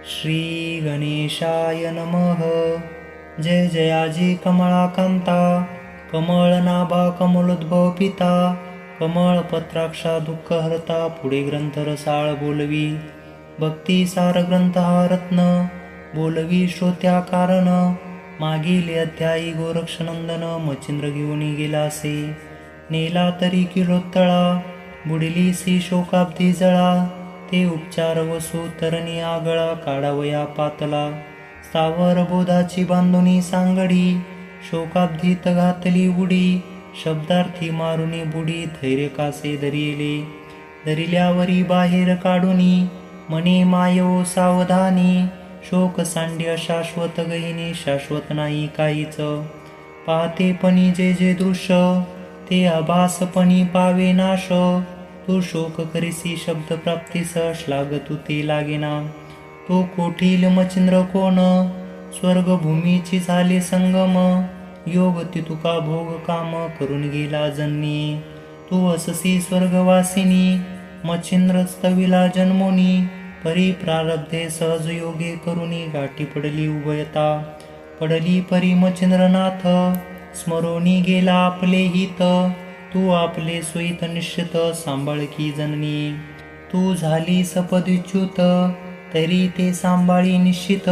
श्री गणेशाय नमः. जय जयाजी कमळाकांता, कमळनाभा कमलोद्भव पिता, कमळपत्राक्षा दुःखहर्ता, पुढे ग्रंथ रसाळ बोलवी. भक्ती सार ग्रंथ हा रत्न, बोलवी श्रोत्या कारण. मागील अध्यायी गोरक्षनंदन मच्छिंद्र घेऊन गेलासे. नेला तरी किलोत्तळा, बुडली सी शोकाब्दी जळा. ते उपचार वसू तरणी आगळा, काढावया पातला. स्थावर बोधाची बांधुनी सांगडी, शोकाब्दीत घातली उडी. शब्दार्थी मारुनी बुडी, धैर्य कासे धरिले. धरिल्यावरी बाहेर काढुनी, मने मायो सावधानी. शोक सांड्य शाश्वत गहिनी, शाश्वत नाही काहीच. पाहतेपणी जे जे दृश्य, ते आभासपणी पावे नाश. तू शोक करीसी शब्द प्राप्तीस, श्लाघ तू ते लागेना. तो कोठील मच्छिंद्र कोण, स्वर्गभूमीची झाले संगम. योग ती तुका भोग काम, करून गेला जन्मी. तू अससी स्वर्गवासिनी, मच्छिंद्र स्तविला जन्मोनी. परी प्रारब्धे सहज योगे करुनी, गाठी पडली उभयता. पडली परी मच्छिंद्रनाथ, स्मरोनी गेला आपले हित. तू आपले सोयीत निश्चित, सांभाळकी जननी. तू झाली सपदिच्युत, तरी ते सांभाळी निश्चित.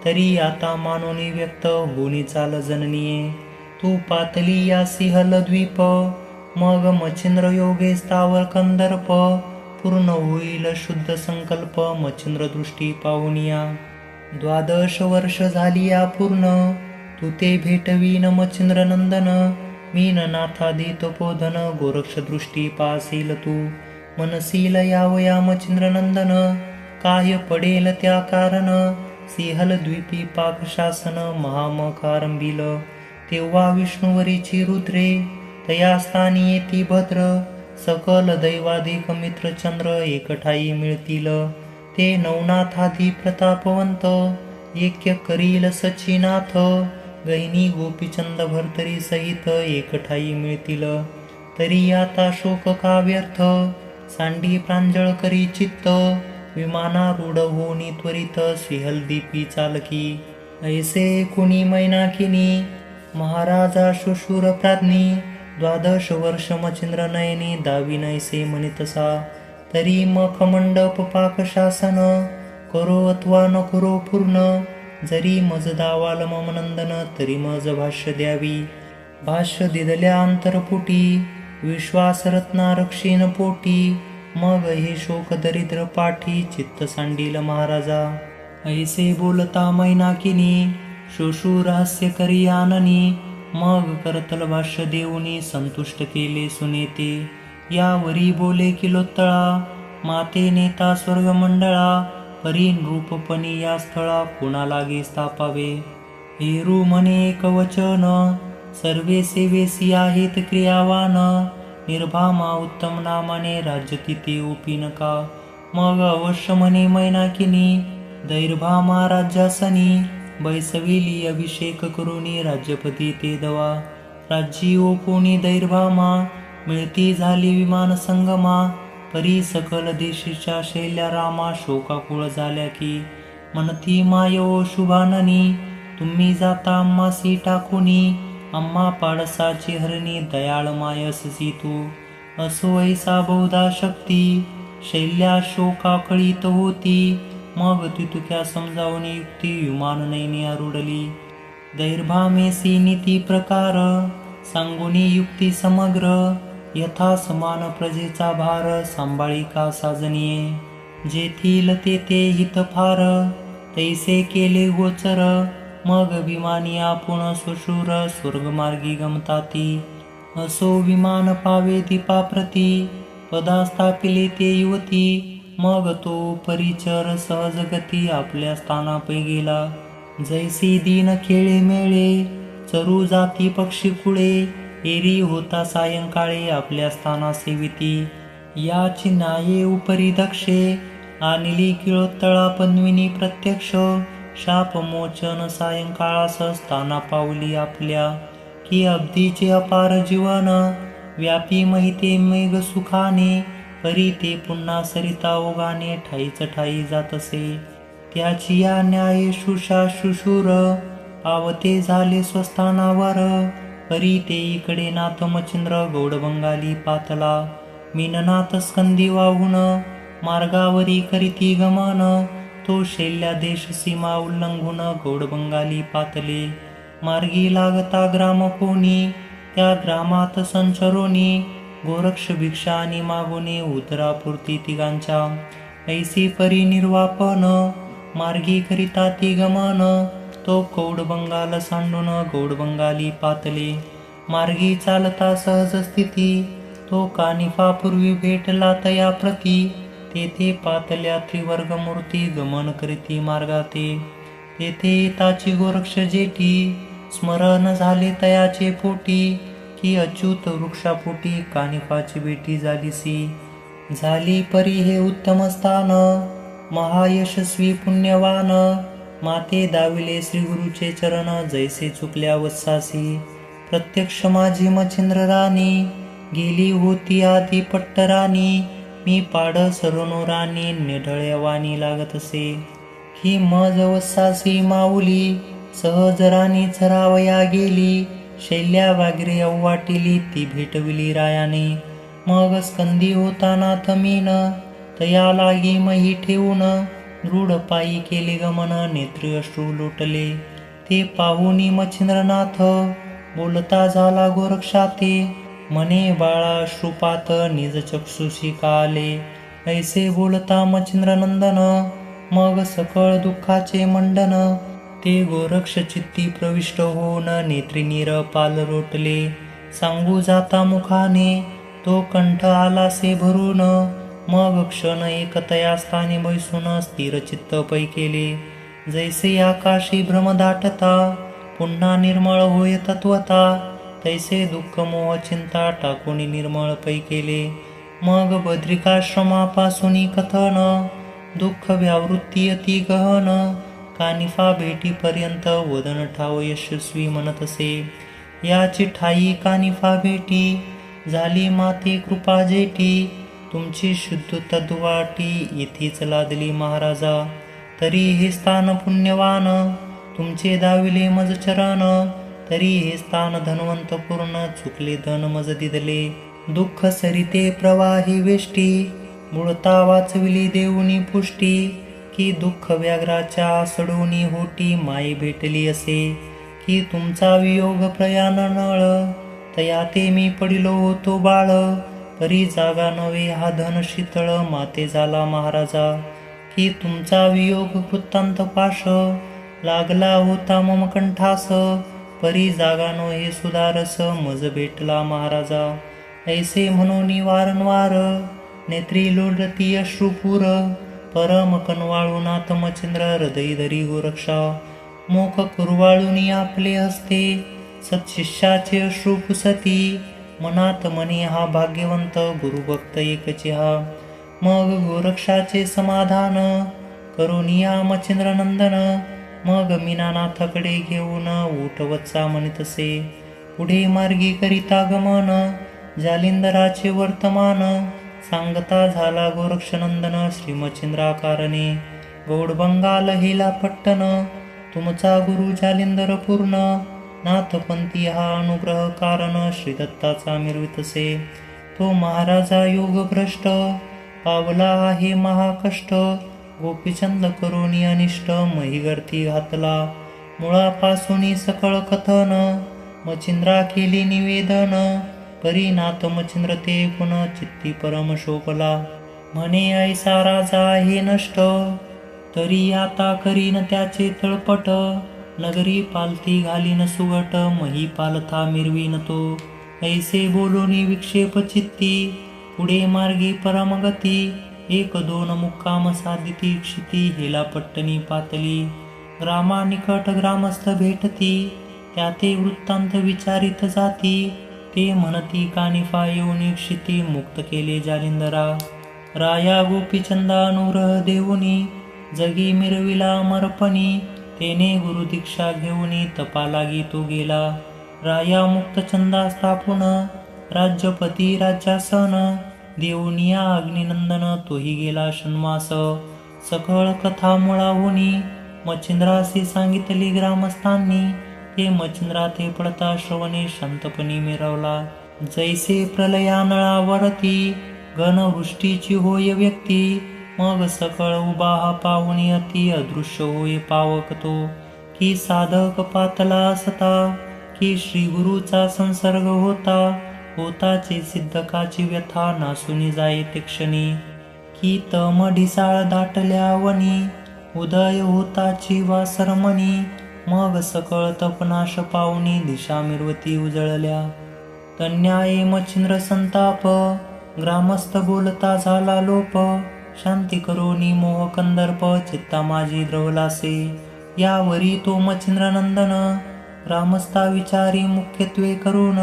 तरी आता मानोनी व्यक्त, होनी चाल जननी. तू पातली या सिंहलद्वीप, मग मच्छिंद्र योगे स्थावर कंदर्प. पूर्ण होईल शुद्ध संकल्प, मच्छिंद्र दृष्टी पाहुनिया. 12 वर्ष झाली या पूर्ण, तू ते भेटवीन मच्छिंद्र नंदन. मीननाथादी तपोधन, गोरक्ष दृष्टी पासील तू. मनसील यावया मच्छिंद्र नंदन, काय पडेल त्या कारण. सिंहल द्वीपी पाक शासन, महामकारंबिल. तेव्हा विष्णुवरीची रुद्रे, तया स्थानी येती भद्र. सकल दैवाधिक मित्र चंद्र, एकठाई मिळतील. ते नवनाथादी प्रतापवंत, ऐक्य करील सचिनाथ. गहिनी गोपीचंद भरतरी सहित, एकठाई मिळतील. तरी आता शोक का व्यर्थ, सांडी प्रांजळ करी चित्त. विमानारूढ होनी त्वरित, सिंहलदीपी चालकी. ऐसे कुणी मैनाकिनी, महाराजा शुशूर प्राज्ञी. 12 वर्ष मच्छिंद्र नयनी, दावी नैसे म्हणितसा. तरी मख मंडप पाक शासन, करो अथवा न करो पूर्ण. जरी मज दावाल मम नंदन, तरी मज भाष्य द्यावी. भाष्य दिदल्या अंतरपुटी, विश्वास रत्ना रक्षीन पोटी. मग हे शोक दरिद्र पाठी, चित्त सांडील महाराजा. ऐसे बोलता मैनाकिनी, शोषू रहस्य करी आननी. मग करतल भाष्य देऊनी, संतुष्ट केले सुनेते. यावरी बोले किलोत्तळा, माते नेता स्वर्गमंडळा. परी नृपपणी या स्थळा, कोणा लागे स्थापावे. हेरू म्हणे एक वचन, सर्वे सेवेसी आहेत क्रियावान. निर्भामा उत्तम नामाने, राज्य तिथे ओपिनका. मग अवश्य म्हणे मैनाकिनी, दैर्भामा राज्यासनी. बैसविली अभिषेक करुनी, राज्यपती ते दवा. राज्यी ओपुनी दैर्भामा, मिळती झाली विमान संगमा. परी सकल देशीच्या शैल्या रामा, शोकाकुळ झाल्या की. म्हणती मायो शुभाननी, तुम्ही जाता आम्हासी टाकुनी. आम्हा पाडसाची हरणी, दयाळ मायससी तू. असो ऐसा बहुधा शक्ती, शैल्या शोकाकळीत होती. मग तितुक्या समजावून युक्ती, विमान नैनी आरुडली. दैर्भामेसी नीती प्रकार, सांगुनी युक्ती समग्र. यथा समान प्रजेचा भार, सांभाळी का साजनिये. जेथील तेथे हित फार, तैसे केले गोचर. मग विमानी आपण सुशूर, स्वर्गमार्गी गमताती. असो विमान पावे दीपाप्रती, पदा स्थापिले ते युवती. मग तो परिचर सहज गती, आपल्या स्थानापै गेला. जैसी दीन खेळे मेळे, चरू जाती पक्षी कुळे. एरी होता सायंकाळी, आपल्या स्थाना सेविती. या चिन्हाये उपरी दक्षे, आणली किळोत्तळा पद्मिनी प्रत्यक्ष. शापमोचन सायंकाळास, स्थाना पावली आपल्या. की अब्धीचे अपार जीवन, व्यापी महिते मेघ सुखाने. परी ते पुन्हा सरिता ओघाने, ठाईच ठाई जातसे. त्याची या न्याये शुशाशुशूर पावते झाले स्वस्थानावर. परी ते इकडे नाथ मच्छिंद्र गौड बंगाली पातला. मीननाथ स्कंदी वाहून मार्गावरी करीती गमन. तो शैल्या देश सीमा उल्लंघून गौड बंगाली पातले. मार्गी लागता ग्राम कोणी त्या ग्रामात संचरोनी. गोरक्ष भिक्षा आणि मागोने उदरापुरती तिघांच्या. ऐसी परी निर्वापन मार्गी करिता ती गमन. तो गौड बंगाल सांडून गौड बंगाली पातले. मार्गी चालता सहज स्थिती तो कानिफा पूर्वी भेटला तया प्रती. तेथे पातल्या त्रिवर्ग मूर्ती गमन करीती मार्गाते. तेथे येताची गोरक्ष जेठी स्मरण झाले तयाचे पोटी. की अच्युत वृक्षापोटी कानिफाची भेटी झालीसी. झाली परी हे उत्तम स्थान महायशस्वी पुण्यवान. माते दाविले श्री गुरुचे चरण जैसे चुकल्या वत्सासी. प्रत्यक्ष माझी मच्छिंद्र राणी गेली होती आधी पट्टराणी. मी पाड सरोनो राणी निढळ्यावानी लागत असे. ही मज वत्सासी माऊली सहज राणी चरावया गेली. शैल्या वागरे अव्वाटिली ती भेटविली रायाने. मग स्कंदी होता नाथ मीन तया लागी मही ठेवून. दृढ पायी केले गमन नेत्री अश्रू लोटले. ते पाहुनी मच्छिंद्रनाथ बोलता झाला गोरक्षाते. मने बाळा अश्रुपात निज चक्षुषी काले. ऐसे बोलता मच्छिंद्रनंदन मग सकळ दुःखाचे मंडन. ते गोरक्ष चित्ती प्रविष्ट होऊन नेत्री नीर पाल रोटले. सांगू जाता मुखाने तो कंठ आलासे भरून. मग क्षण एकतया स्थानी बैसून स्थिर चित्त पै केले. जैसे आकाशी भ्रम दाटता पुन्हा निर्मळ होय तत्वता. तैसे दुःख मोह चिंता टाकून निर्मळ पै केले. मग बद्रिकाश्रमापासून कथन दुःख व्यावृत्ती अति गहन. कानिफा भेटीपर्यंत वदन ठाव यशस्वी म्हणत असे. याची ठाई कानिफा भेटी झाली माते कृपा जेटी. तुमची शुद्ध तद्वाटी येथीच लादली महाराजा. तरी हे स्थान पुण्यवान तुमचे दाविले मज चरण. तरी हे स्थान धनवंत पूर्ण चुकले धन मज दिदले. दुःख सरिते प्रवाही वेष्टी बुडता वाचविली देऊनी पुष्टी. की दुःख व्याघ्राच्या सडोनी होटी माई भेटली असे. की तुमचा वियोग प्रयाण नळ तया ते मी पडिलो होतो बाळ. परी जागा नव्हे हा धन शीतळ माते झाला महाराजा. की तुमचा वियोग वृत्तांत पाश लागला होता मम कंठास. परी जागा नो हे सुधारस मज भेटला महाराजा. ऐसे म्हणून वारंवार नेत्री लोळती अश्रुपूर. परम कनवाळू नाथ मच्छिंद्र हृदय धरी गोरक्षा. मोख कुरवाळूनी आपले हस्ते सत्शिष्याचे अश्रू पुसती. मनात मनी हा भाग्यवंत गुरुभक्त एकचे हा. मग गोरक्षाचे समाधान करुनिया मच्छिंद्रनंदन. मग मीनानाथाकडे घेऊन उठवत्सा म्हणतसे. पुढे मार्गी करिता गमन जालिंदराचे वर्तमान. सांगता झाला गोरक्षनंदन श्रीमच्छिंद्राकारणे. गौड बंगाल हेला पट्टन तुमचा गुरु जालिंदर पूर्ण. नाथपंथी हा अनुग्रह कारण श्रीदत्ताचा मिरवितसे. तो महाराजा योगभ्रष्ट पावला आहे महाकष्ट. गोपीचंद करुणी अनिष्ट महिगर्ती घातला. मुळापासून सकळ कथन मच्छिंद्रा केली निवेदन. परी नाथ मच्छिंद्र ते कुण चित्ती परम शोभला. म्हणे ऐसा राजा हे नष्ट तरी आता करीन त्याचे तळपट. नगरी पालती घालीन सुगट मही पालथा मिरवीन तो. ऐसे बोलूनी विक्षेप चित्ती पुढे मार्गी परमगती. एक दोन मुक्काम साधिती क्षिती हेला पट्टणी पातली. ग्रामा निकट ग्रामस्थ भेटती त्याते वृत्तांत विचारित जाती. ते म्हणती कानिफा येऊनी क्षिती मुक्त केले जालिंदरा. राया गोपीचंदा अनुग्रह देऊनी जगी मिरविला अमरपणी. तेने गुरुदीक्षा घेऊनी तपा लागी तो गेला. राया मुक्तचंदा स्थापून राज्यपती राज्यासन. देऊनिया अग्निनंदन तोही गेला षण्मास. सकळ कथा मुळाहुनी मच्छिंद्रासी सांगितली ग्रामस्थांनी. ते मच्छिंद्रा ते पडता श्रवणे शांतपणी मिरवला. जैसे प्रलयानळावरती घनवृष्टीची होय व्यक्ती. मग सकळ उभा हा पाहुणी अति अदृश्य होय पावक तो. की साधक पातला असता की श्री गुरुचा संसर्ग होता. होताचे सिद्धकाची व्यथा नासूनी जाये ते क्षणी. की तम ढिसाळ दाटल्या वनी उदय होताची वासरमणी. मग सकळ तपनाश पाहुणी दिशा मिरवती उजळल्या. तन्याये मच्छिंद्र संताप ग्रामस्थ बोलता झाला लोप. शांती करोनी मोह कंदर्प चित्ता माझी द्रवलासे. यावरी तो मच्छिंद्रनंदन ग्रामस्था विचारी मुख्यत्वे करून.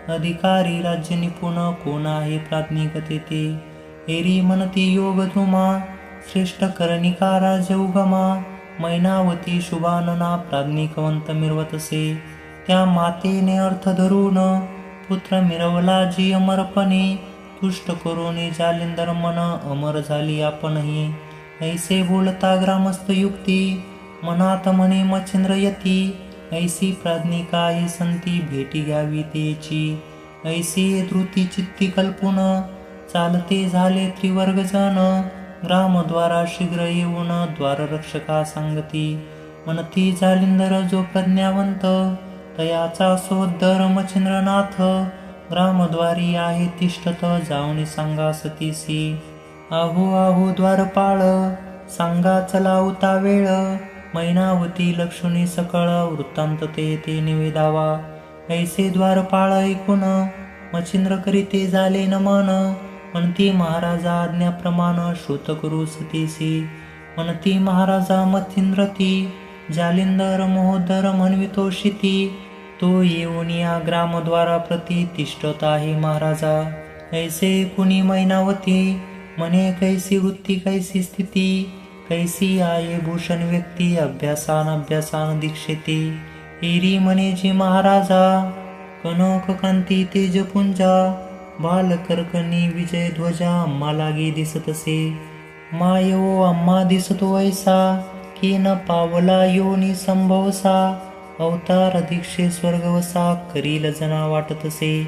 अधिकारी राज्य निपुण कोण आहे प्राज्ञिक तेथे. एरी म्हणती योग धुमा श्रेष्ठ कर्णिका राज्य उगमा. मैनावती शुभानना प्राज्ञिकवंत मिरवतसे. त्या मातेने अर्थ धरून पुत्र मिरवला जी अमरपणे. तुष्ट करोनी जालिंदर मन अमर झाली आपणही. ऐसे बोलता ग्रामस्थ युक्ती मनात म्हणे मच्छिंद्र यती. ऐसी प्राज्ञिका ही संती भेटी घ्यावी तेची. ऐसी धृती चित्ती कल्पून चालते झाले त्रिवर्गजन. ग्रामद्वारा शीघ्र येऊन द्वाररक्षका सांगती. म्हणती जालिंदर जो प्रज्ञावंत तयाचा सोद्दर मच्छिंद्रनाथ. ग्रामद्वारी आहे तिष्ठत जाऊनी सांगा सतीसी. आहू आहू द्वारपाळ सांगा चलावता वेळ. मैनावती लक्ष्मी सकळ वृत्तांत ते निवेदावा. ऐसे द्वारपाळ ऐकून मच्छिंद्र करीते झाले नमन. म्हणती महाराजा आज्ञाप्रमाण श्रुत करू सतीसी. म्हणती महाराजा मच्छिंद्र ती जालिंदर महोदर म्हणवितो शिती. तो येऊन या ग्रामद्वारा प्रति तिष्ठत आहे महाराजा. ऐसे कुणी मैनावती म्हणे कैसी वृत्ती कैसी स्थिती. कैसी आहे भूषण व्यक्ती अभ्यासान दीक्षिते. एरी म्हणे जी महाराजा कनक कांती तेजपुंजा. बालकर्कणी विजय ध्वजा अम्मा लागी दिसतसे. माय ओ अम्मा दिसतो ऐसा की न पावला योनी संभवसा. अवतार दीक्षे स्वर्गवसा करील जना वाटतसे.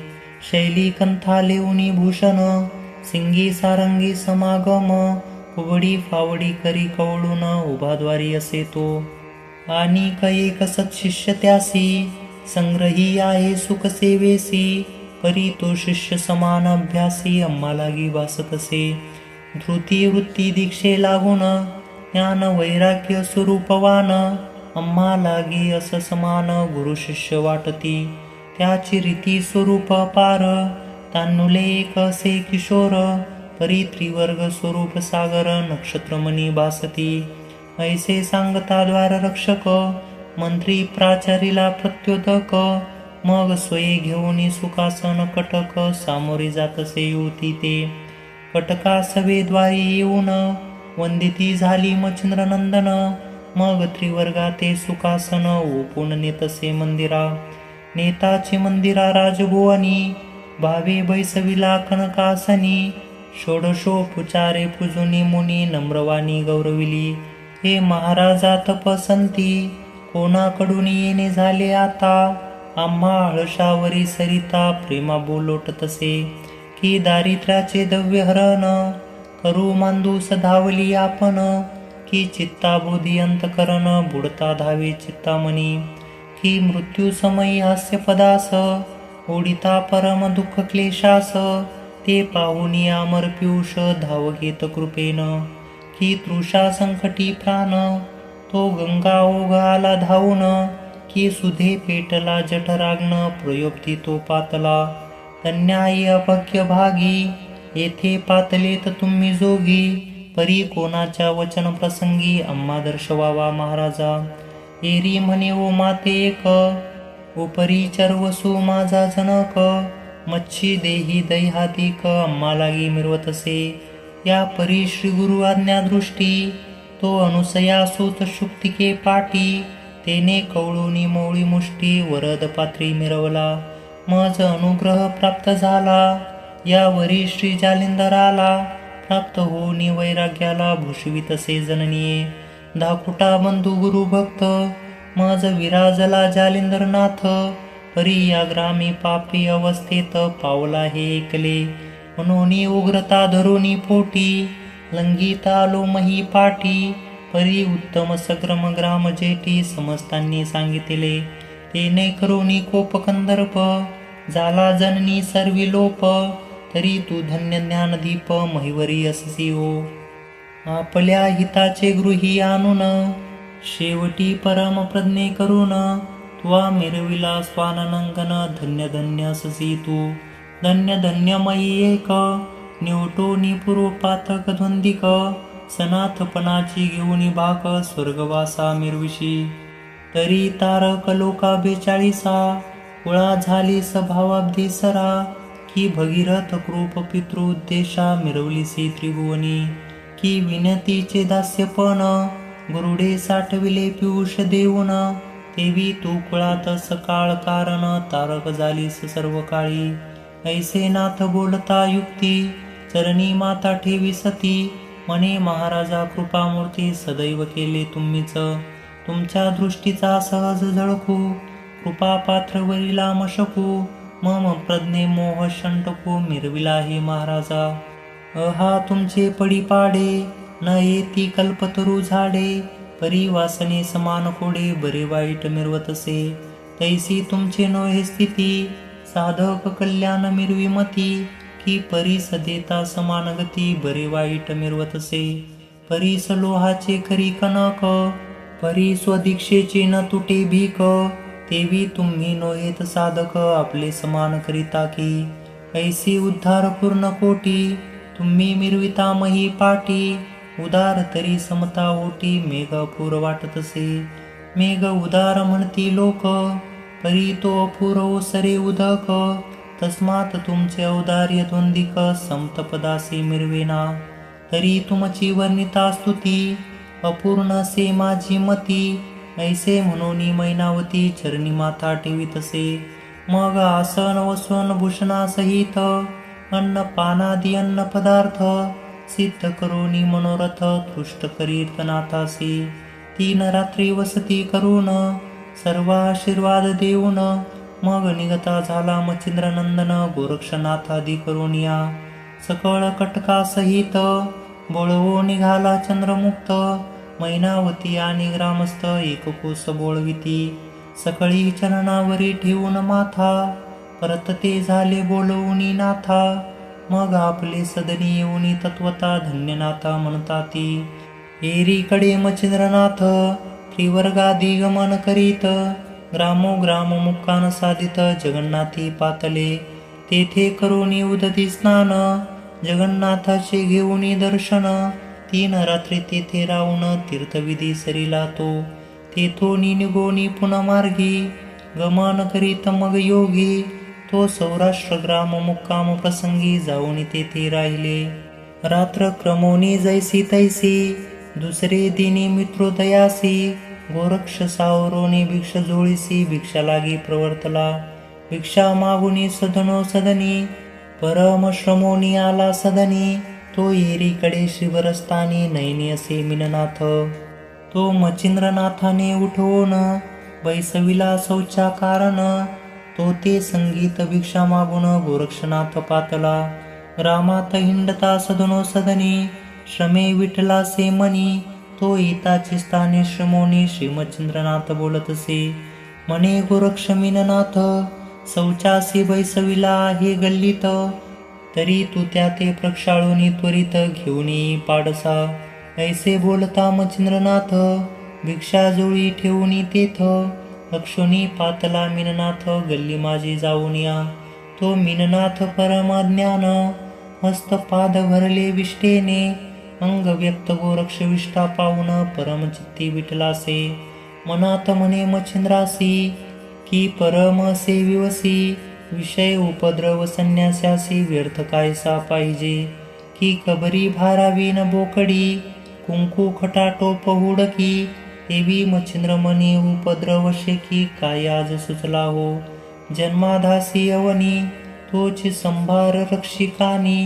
शैली कंथा लेऊनी भूषण सिंगी सारंगी समागम. उघडी फावडी करी कवळून उभाद्वारी असे तो. आणि एक सत्शिष्य त्यासी संग्रही आहे सुख सेवेसी. परी तो शिष्य समान अभ्यासी अम्मा लागी भासतसे. धृती वृत्ती दीक्षे लागून ज्ञान वैराग्य स्वरूपवान. अम्मा लागी अस समान गुरु शिष्य वाटती. त्याची रीती स्वरूप पार तान्नुले एक असे किशोर. परी त्रिवर्ग स्वरूप सागर नक्षत्रमणी भासती. ऐसे सांगता द्वार रक्षक मंत्री प्राचारीला प्रत्योदक. मग स्वये घेऊनी सुखासन कटक सामोरी जातसे युवती ते. कटका सभेद्वारी येऊन वंदिती झाली मच्छिंद्रनंदन. मग त्रिवर्गा ते सुखासन ओपून नेतसे मंदिरा. नेताची मंदिरा राजभुवनी भावे बैसविला कनकासनी. षोडशोपचारे पूजुनी मुनी नम्रवाणी गौरविली. हे महाराजा तपसंती कोणाकडून येणे झाले आता. आम्हा हळशावरी सरिता प्रेमा बोलोटतसे. की दारिद्र्याचे दव्य हरण करू मांदूस धावली आपण. की चित्ताबोधी अंतकरण बुडता धावे चित्तामणी. की मृत्यू समयी हास्य पदास ओढिता परम दुःख क्लेशास. ते पाहुनी अमर पियुष धाव घेत कृपेन. की तृषा संकटी प्राण तो गंगा ओघ आला धावून. की सुधे पेटला जठराग्न प्रयोक्ती तो पातला. तन्यायी अभक्य भागी येथे पातलेत तुम्ही जोगी. परी कोणाच्या वचन प्रसंगी अम्मा दर्शवावा महाराजा. एरी म्हणे ओ माते एक उपरी चर्वसू माझा जनक. मच्छी देही दैहातिक अम्मा लागी मिरवतसे. या परी श्री गुरु आज्ञा दृष्टी तो अनुसया सूत शुक्तिके पाटी. तेने कवळूनी मोळी मुष्टी वरद पात्री मिरवला. मज अनुग्रह प्राप्त झाला. यावरी श्री जालिंदराला प्राप्त होऊनी वैराग्याला भूषवितसे जननीये. धाकुटा बंधू गुरु भक्त मज विराजला जालिंदरनाथ. परी या ग्रामी पापी अवस्थेत पावला हे ऐकले. म्हणून उग्रता धरुनी पोटी लंघिता आलो मही पाटी. परी उत्तम सग्रम ग्राम जेठी समस्तांनी सांगितले. ते ने करुणी कोप कंदर्प झाला जननी सर्वी लोप. तरी तू धन्य ज्ञानदीप महिवरी अससी हो. आपल्या हिताचे गृही आणून शेवटी परम प्रज्ञे करून. त्वा मिरविला स्वाननंगन धन्य धन्य अससी तू. धन्य धन्य मयी एक निवटो निपुरो पातक द्वंदिक. सनाथपणाची घेऊनी भाक स्वर्गवासा मिरविशी. तरी तारक लोका 42 कुळा झाली स्वभावाब्धी सरा. की भगीरथ कृप पितृउद्देशा मिरवलीसी त्रिभुवनी. की विनतीचे दास्यपण गुरुडे साठविले पियुष देऊन. तेवी तू कुळात सकाळ कारण तारक झालीस सर्व काळी. ऐसे नाथ बोलता युक्ती चरणी माता ठेवी सती. म्हणे महाराजा कृपामूर्ती सदैव केले तुम्हीच. तुमच्या दृष्टीचा सहज झळकू कृपा पात्रवरीला मशकू. मम प्रज्ञे मोह शंटकू मिरविला हे महाराजा. अहा तुमचे पडी पाडे न येती कल्पतरू झाडे. परी वासने समान कोडे बरे वाईट मिरवतसे. तैसी तुमचे नोहे स्थिती साधक कल्याण मिरवी मती. की परीस देता समान गती बरे वाईट मिरवतसे. परीस लोहाचे खरी कनक परी स्वदीक्षेचे न तुटे भीक. तेवी तुम्ही नोहेत साधक आपले समान करिता की. ऐसी उद्धार पूर्ण कोटी तुम्ही मिरविता मही पाटी. उदार तरी समता ओटी मेघ अपूर वाटतसे. मेघ उदार म्हणती लोक परी तो अपूर ओसरे उदक. तस्मात तुमचे औदार्य द्वंदिक समतपदासी मिरवेना. तरी तुमची वर्णिता स्तुती अपूर्ण से माझी मती. ऐसे म्हणून मैनावती चरणी माथा ठेवीतसे. मग आसन वसन भूषणासहित अन्न पानादी अन्न पदार्थ सिद्ध करोनी मनोरथ तुष्ट करीत नाथासी. 3 रात्री वसती करून सर्व आशीर्वाद देऊन. मग निगता झाला मच्छिंद्रनंदन गोरक्षनाथादी करोनिया. सकळ कटका सहित बोळवो निघाला चंद्रमुक्त. मैनावती आणि ग्रामस्थ एक कोस बोळविती. सकळी चरणावरी ठेवून माथा परत ते झाले बोलवूनी नाथा. मग आपले सदनी येऊनी तत्वता धन्यनाथा म्हणताती. एरीकडे मच्छिंद्रनाथ त्रिवर्गादी गमन करीत. ग्रामोग्राम मुक्कान साधित जगन्नाथी पातले. तेथे करोनी उदती स्नान जगन्नाथाचे घेऊनी दर्शन. 3 रात्री तेथे राहून तीर्थविधी सरीला तो. तेथोनी निगोनी पुन्हा मार्गी गमन करीत मग योगी. तो सौराष्ट्र ग्राम मुक्काम प्रसंगी जाऊन तेथे राहिले. रात्र क्रमोनी जैसी तैसी दुसरे दिनी मित्रोदयासी. गोरक्ष सावरोनी भिक्ष जोळीसी भिक्षा लागी प्रवर्तला. भिक्षा मागुनी सदनो सदनी परम श्रमोनी आला सदनी. तो येरीकडे शिवरस्तानी नयनी असे मिननाथ. तो मच्छिंद्रनाथाने उठवून बैसविला शौचा कारण. तो ते संगीत भिक्षा मागून गोरक्षनाथ पातला. रामात हिंडता सदनो सदनी श्रमे विठला से मनी. तो येताची स्थाने श्रमोनी श्रीमच्छिंद्रनाथ बोलतसे. म्हणे गोरक्ष मीननाथ शौचासी बैसविला आहे गल्लीत. तरी तू त्या ते प्रक्षाळूनी त्वरित घेऊन पाडसा. ऐसे बोलता मच्छिंद्रनाथ भिक्षाजोळी ठेवूनी तेथ. लक्षोनी पातला मीननाथ गल्ली माझी जाऊन या. तो मीननाथ परमज्ञान हस्तपाद भरले विष्टेने. अंग व्यक्त गोरक्ष विष्टा पाहून परमचित्ती विठलासे. मनात म्हणे मच्छिंद्रासी की परम असे विवसी. विषय उपद्रव संन्यासासी व्यर्थ कायसा पाहिजे. की कबरी भारावी न बोकडी कुंकू खटाटोप हुडकी. एवी मच्छिंद्रमणी उपद्रव शेकी काय आज सुचला हो. जन्माधासी अवनी तोच संभार रक्षिकानी.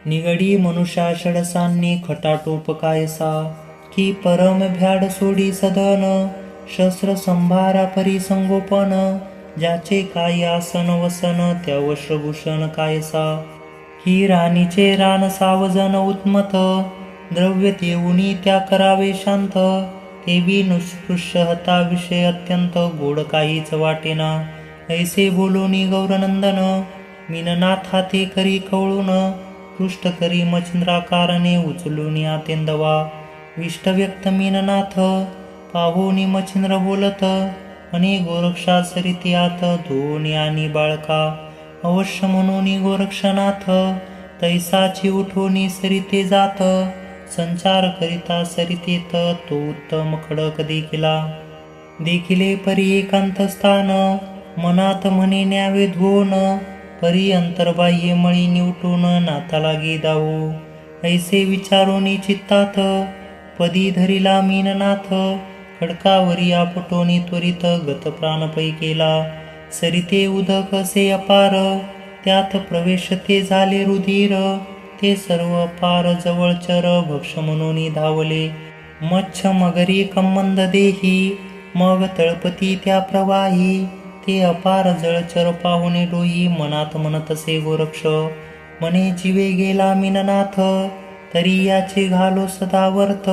निगडी मनुष्या षडसांनी खटाटोप कायसा, की परम भ्याड सोडी सदन, शस्त्र संभारा परी संगोपन, ज्याचे काही आसन वसन त्या वस्त्रभूषण कायसा. ही राणीचे रान सावजन उत्मत, द्रव्य तेऊनी त्या करावे शांत, तेवी नुस्पृश्य हता विषय अत्यंत, गोड काहीच वाटेना. ऐसे बोलूनी गौरनंदन, मीननाथ हाते करी कवळून, पृष्ठ करी मच्छिंद्राकारणे उचलून आतेंदवा. विष्ट व्यक्त मीननाथ, पाहोनी मच्छिंद्र बोलत, म्हणे गोरक्षा सरिती आत, धुवोनी आणि बाळका. अवश्य म्हणून गोरक्षनाथ, तैसाची उठोनी सरिते जात, संचार करिता सरितेत, तो उत्तम खडक देखिले परी एकांत स्थान, मनात म्हणे न्यावे धुवोन, परी अंतर्बाह्य मळी निवटून, नाथा लागे दावू. ऐसे विचारोनी चित्तात, पदी धरिला मीननाथ, खडकावरी आपटोनी त्वरित, गत प्राणपै केला. सरिते उदक असे अपार, त्यात प्रवेश ते झाले रुधिर, ते सर्व अपार जवळचर, भक्ष म्हणून धावले. मच्छ मगरी कंबंद देही, मग तळपती त्या प्रवाही, ते अपार जळचर पाहुणे डोही, मनात म्हणतसे गोरक्ष. म्हणे जीवे गेला मीननाथ, तरी याचे घालो सदा वर्त,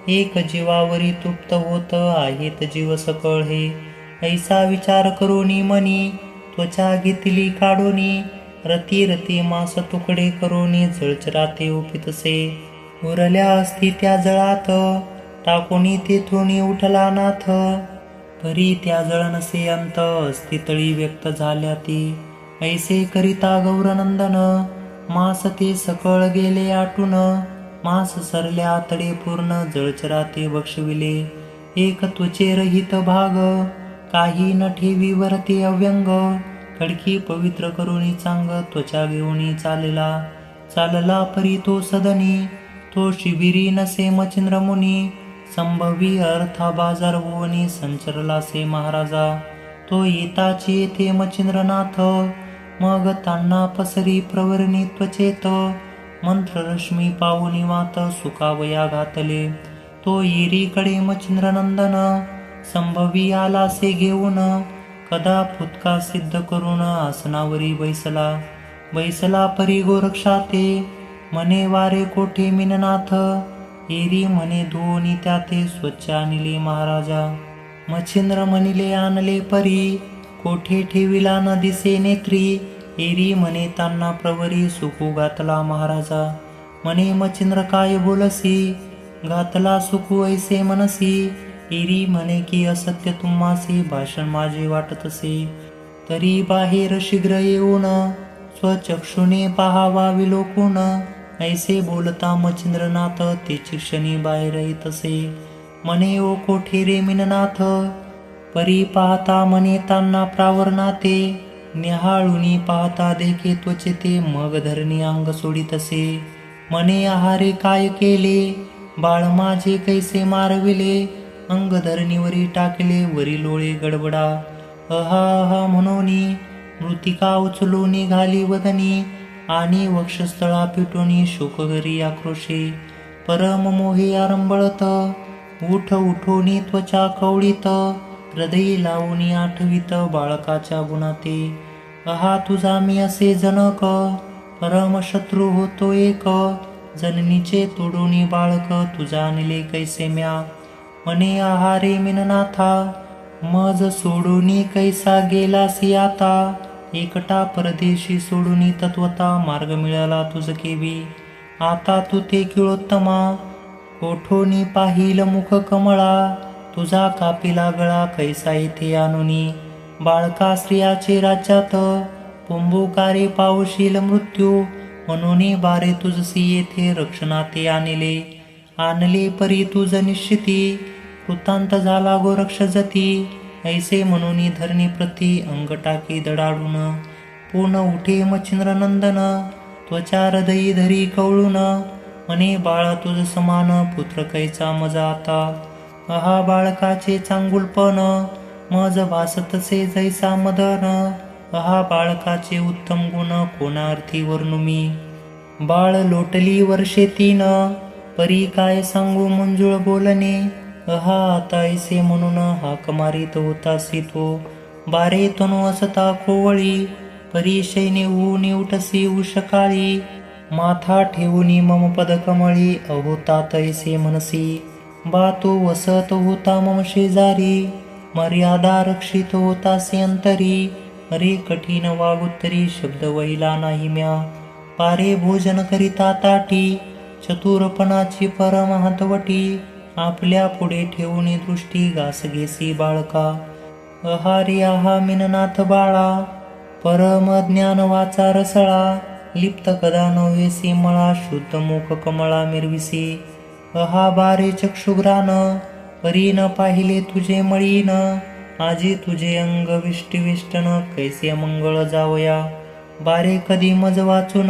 एक जीवावरी तुप्त होत आहेत जीव सकळ हे. ऐसा विचार करोनी मनी, त्वचा घेतली काढोनी, रती रती मांस तुकडे करोनी, जळचराते उपितसे. उरल्या असती त्या जळात, टाकोनी तेथून उठला नाथ, परी त्या जळनसे अंत, अस्ति तळी व्यक्त झाल्या ती. ऐसे करिता गौरनंदन, मांस ते सकळ गेले आटून, मांस सरल्या तडे पूर्ण, जळचराते बक्षविले. एक त्वचे रहित भाग, काही न ठेवी वरते अव्यंग, खडकी पवित्र करुणी चांग, त्वचा घेऊनी चालला परी तो सदनी, तो शिबिरी नसे मच्छिंद्र मुनी, संभवी अर्था बाजार भुवनी, संचरलासे महाराजा. तो येताची येथे मच्छिंद्रनाथ, मग तांना पसरी प्रवरणी त्वचेत, मंत्ररश्मी पाहुनी वात, सुखावया घातले. तो येरीकडे मच्छिंद्रनंदन, संभवी आलासे घेऊन, कदा फुतका सिद्ध करून, आसनावरी बैसला परी गोरक्षाते. म्हणे वारे कोठे मीननाथ, एरी म्हणे धुवोनी त्याते, स्वच्छ आणले महाराजा. मच्छिंद्र म्हणिले आणले परी, कोठे ठेविला न दिसे नेत्री, एरी म्हणे तांना प्रवरी, सुखू घातला महाराजा. म्हणे मच्छिंद्र काय बोलसी, घातला सुखू ऐसे मनसी, एरी म्हणे की असत्य तुम्हासी, भाषण माझे वाटतसे. तरी बाहेर शीघ्र येऊन, स्वचक्षुने पाहावा विलोकून, ऐसे बोलता मच्छिंद्रनाथ, तेची क्षणी बाहेर येतसे. म्हणे ओ कोठे रे मीननाथ, परी पाहता म्हणे तांना प्रावरणाते, निहाळुनी पाहता देखे त्वचे ते, मग धरणी अंग सोडितसे. म्हणे आहारे काय केले, बाळ माझे कैसे मारविले, अंग धरणीवरी टाकले, वरी लोळे गडबडा. अहा अहा म्हणोनी, मृतिका उचलूनी घाली वदनी, आणि वक्षस्थळा पिटोनी शोकगरी आक्रोशे. परम मोहे आरंबळत, उठ उठोनी त्वचा कवळीत, हृदयी लावूनी आठवीत, बाळकाच्या गुणाते. अहा तुझा मी असे जनक, परम शत्रू होतो एक, जननीचे तोडोनी बाळक, तुझा आणले कैसे म्या. म्हणे आहारे मीननाथा, मज सोडूनी कैसा गेलासी आता, एकटा परदेशी सोडूनी तत्वता, मार्ग मिळाला तुझ केवी. आता तू ते किळोत्तमा, कोठोनी पाहिल मुख कमळा, तुझा कापिला गळा कैसा येथे आणुनी. बाळका स्त्रियाचे राज्यात, पुंबुकारे पावशील मृत्यू, म्हणून बारे तुझसी येथे रक्षणाते आणले परी तुझ निश्चिती. वृत्तांत झाला गोरक्ष जती, ऐसे म्हणून धरणी प्रती, अंग टाकी दडाडून. पूर्ण उठे मच्छिंद्रनंदन, त्वचा हृदयी धरी कवळून, म्हणे बाळा तुझ समान, पुत्र कैचा मजा आता. अहा बाळकाचे चांगुलपण, मज भासतसे जैसा मदन, अहा बाळकाचे उत्तम गुण, कोणा अर्थी वर्णुमी. बाळ लोटली वर्षे 3, परी काय सांगू मंजुळ बोलणे. अहा आता ऐसे म्हणून हाक मारीत होतासी तो. बारे तनु असता कोवळी, परी शैने ऊनी उठसी उषकाळी. माथा ठेवूनी मम पद कमळी, अहो तात ऐसे म्हणसी. बा तो वसत होता मम शेजारी, मर्यादा रक्षित होतासी अंतरी. अरे कठीण वागुत्तरी, शब्द वहिला नाही म्या. पारे भोजन करिता ताटी, चतुरपणाची परम हातवटी. आपल्या पुढे ठेवूनी दृष्टी, घास घेसी बाळका. अहारी आहा मिननाथ बाळा, परम ज्ञान वाचा रसळा. लिप्त कदा नव्हेसी मळा, शुद्ध मुख कमळा मिरविसी. अहा बारे चक्षुग्रान, परी न पाहिले तुझे मळीन. आजी तुझे अंग विष्टिविष्टन, कैसे मंगळ जावया. बारे कधी मज वाचून,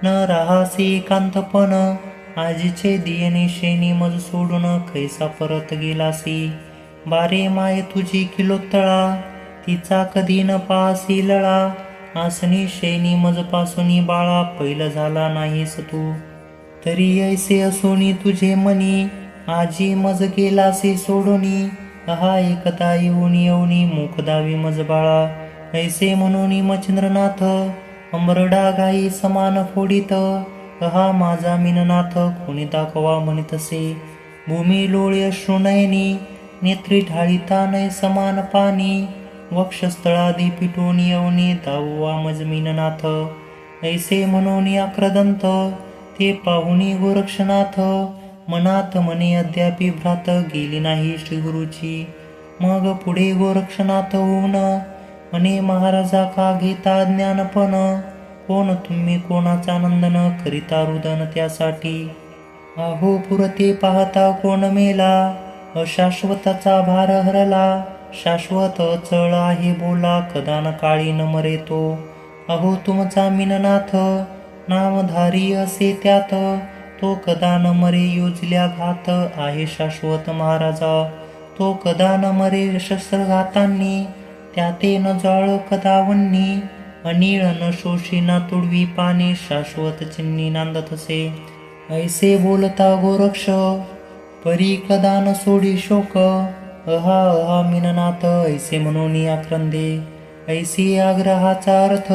न राहासी एकांतपण. आजीचे दियनी शेनी मज सोडून, कैसा परत गेलासी. बारे माये तुझी किलोत्तळा, तिचा कधी न पासी लळा. आसनी शेनी मज पासुनी बाळा, पैल झाला नाहीस तू. तरी ऐसे असोनी तुझे मनी, आजी मज गेलासी सोडूनी. अहा एकता येऊनी येऊनी, मुख दावी मज बाळा. ऐसे म्हणूनी मच्छिंद्रनाथ, अंबरडा गाई समान फोडीत. अहा माझा मीननाथ, कोणी दाखवा म्हणितसे. भूमी लोळी अश्रुनयनी, नेत्री ढाळीता नय समान पाणी. वक्षस्थळादी पिटून येऊनी, दाववा मज मीननाथ. ऐसे म्हणूनी आक्रदंत, ते पाहुनी गोरक्षनाथ. मनात मने अद्यापि भ्रात, गेली नाही श्रीगुरुची. मग पुढे गोरक्षनाथ होऊन, म्हणे महाराजा का घेता ज्ञानपण. कोण तुम्ही कोणाचा नंदन, करिता रुदन त्यासाठी. आहो पुरते पाहता कोण मेला, अशाश्वताचा भार हरला. शाश्वत अचळ आहे बोला, कदा न काळी न मरे तो. अहो तुमचा मीननाथ, नामधारी असे त्यात. तो कदा न मरे योजल्या घात, आहे शाश्वत महाराजा. तो कदा न मरे शस्त्रघातांनी, त्याते न जाळ कदा वन्नी. अनिळ न शोषी ना तुडवी पाने, शाश्वत चिन्नी नांदतसे. ऐसे बोलता गोरक्ष, परी कदा न सोडी शोक. अहा अहा मीननाथ, ऐसे म्हणून आक्रंदे. ऐसी आग्रहाचा अर्थ,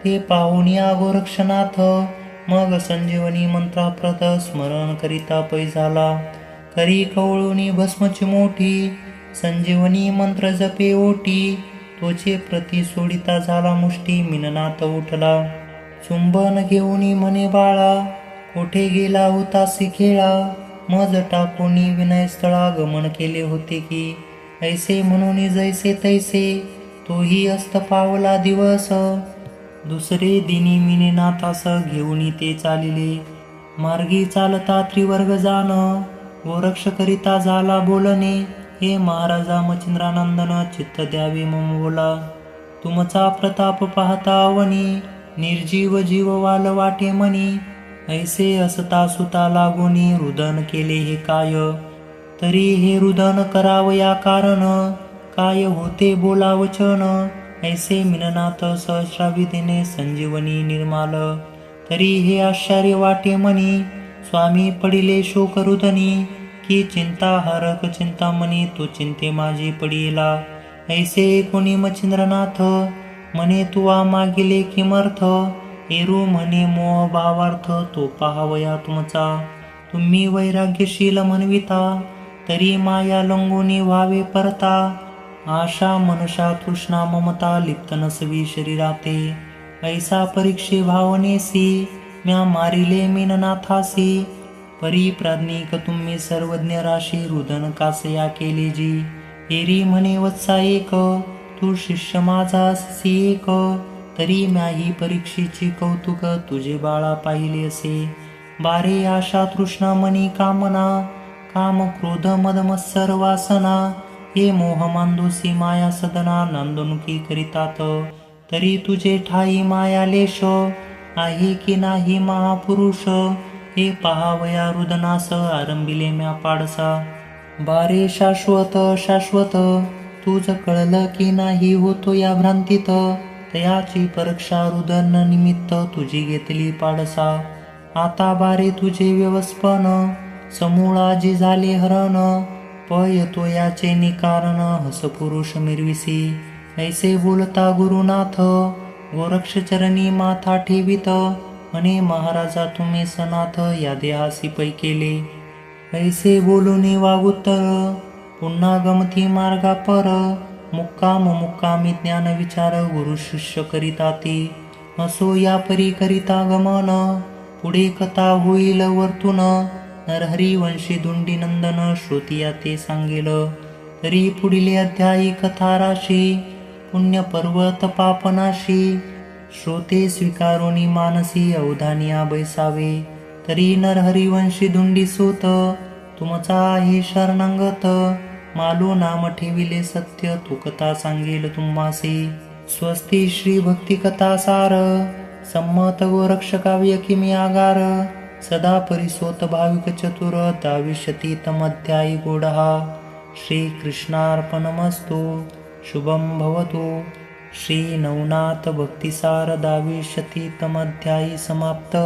ते पाहुनी गोरक्षनाथ. मग संजीवनी मंत्राप्रत, स्मरण करिता पै झाला. करी कवळुनी भस्मची मोठी, संजीवनी मंत्र जपे ओटी. तोचे प्रती सोडिता झाला मुष्टी, मीननाथ उठला. चुंबन घेऊनी म्हणे बाळा, कोठे गेला होतासी खेळा. मज टाकूनी विनयस्थळा, गमन केले होते की. ऐसे म्हणून जैसे तैसे, तोही अस्त पावला दिवस. दुसरे दिनी मीननाथास घेऊनी ते चालिले. मार्गी चालता त्रिवर्ग जान, गोरक्ष करिता झाला बोलणे. हे महाराजा मच्छिंद्रानंदन, चित्त द्यावे मम बोला. तुमचा प्रताप पाहता अवनी, निर्जीव जीव वाल वाटे मनी. ऐसे असता सुता लागोनी, रुदन केले हे काय. तरी हे रुदन करावया कारण, काय होते बोला वचन. ऐसे मीननाथ सहस्राविधीने संजीवनी निर्माल. तरी हे आश्चर्य वाटे मनी, स्वामी पडिले शोक रुदनी. की चिंता हरक चिंतामणी, तो चिंते माझी पडिला. ऐसे कोणी मच्छिंद्रनाथ, म्हणे तुवा मागिले किमर्थ. एरू म्हणे मोह भावार्थ, तो पाहावया तुमचा. तुम्ही वैराग्यशील म्हणविता, तरी माया लंगोनी व्हावे परता. आशा मनशा तृष्णा ममता, लिप्त नसवी शरीराते. ऐसा परीक्षे भावनेसी, म्या मारिले मीननाथासी. परी प्राज्ञिक तुम्ही सर्वज्ञ राशी, रुदन कासया केले जी. एरी म्हणे वत्सा एक, तू शिष्य माझा अससी एक. तरी म्याही परीक्षेची कौतुक, तुझे बाळा पाहिले असे. बारे आशा तृष्णा मनी कामना, काम क्रोध मद मत्सर वासना. हे मोह मांदोसी माया सदना, नांदनुकी करितात. तरी तुझे ठाई माया लेश, आहे की नाही महापुरुष. हे पहावया रुदनास, आरंभिले म्या पाडसा. बारे शाश्वत शाश्वत, तुझ कळलं की नाही होतो या भ्रांतीत. तयाची परीक्षा रुदन निमित्त, तुझी घेतली पाडसा. आता बारे तुझे व्यवस्थपन, समूळाजी झाले हरण. पय तो याचे निकारण, हस पुरुष मिरविसी. ऐसे बोलता गुरुनाथ, गोरक्षचरणी माथा ठेवित. म्हणे महाराजा तुम्ही सनाथ, या देहासी पै केले. ऐसे बोलूनी वागुत्तर, पुन्हा गमती मार्गा पर. मुक्कामी ज्ञान विचार, गुरु शिष्य करिता ते. असो या परी करिता गमन, पुढे कथा होईल वर्तुन. नरहरी वंशी दुंडी नंदन, श्रोतिया ते सांगेल. तरी पुढील अध्यायी कथा राशी, पुण्य पर्वत पापनाशी. श्रोते स्वीकारोनी मानसी, अवधानिया बैसावे. तरी नरहरिवंशी दुंडी सूत, तुमचा आहे शरणांगत. मालो नाम ठेविले सत्य, तू कथा सांगेल तुम्हासी. स्वस्ती श्री भक्ती कथा सार, संमत गोरक्ष काव्य किमी आगार. सदा परिसोत भाविक चतुर, दाविष्यती तमध्यायी गोडहा. श्री कृष्णार्पणमस्तु. शुभं भवतु. श्री नवनाथ भक्तिसार, दाविष्यती तमध्यायी समाप्त.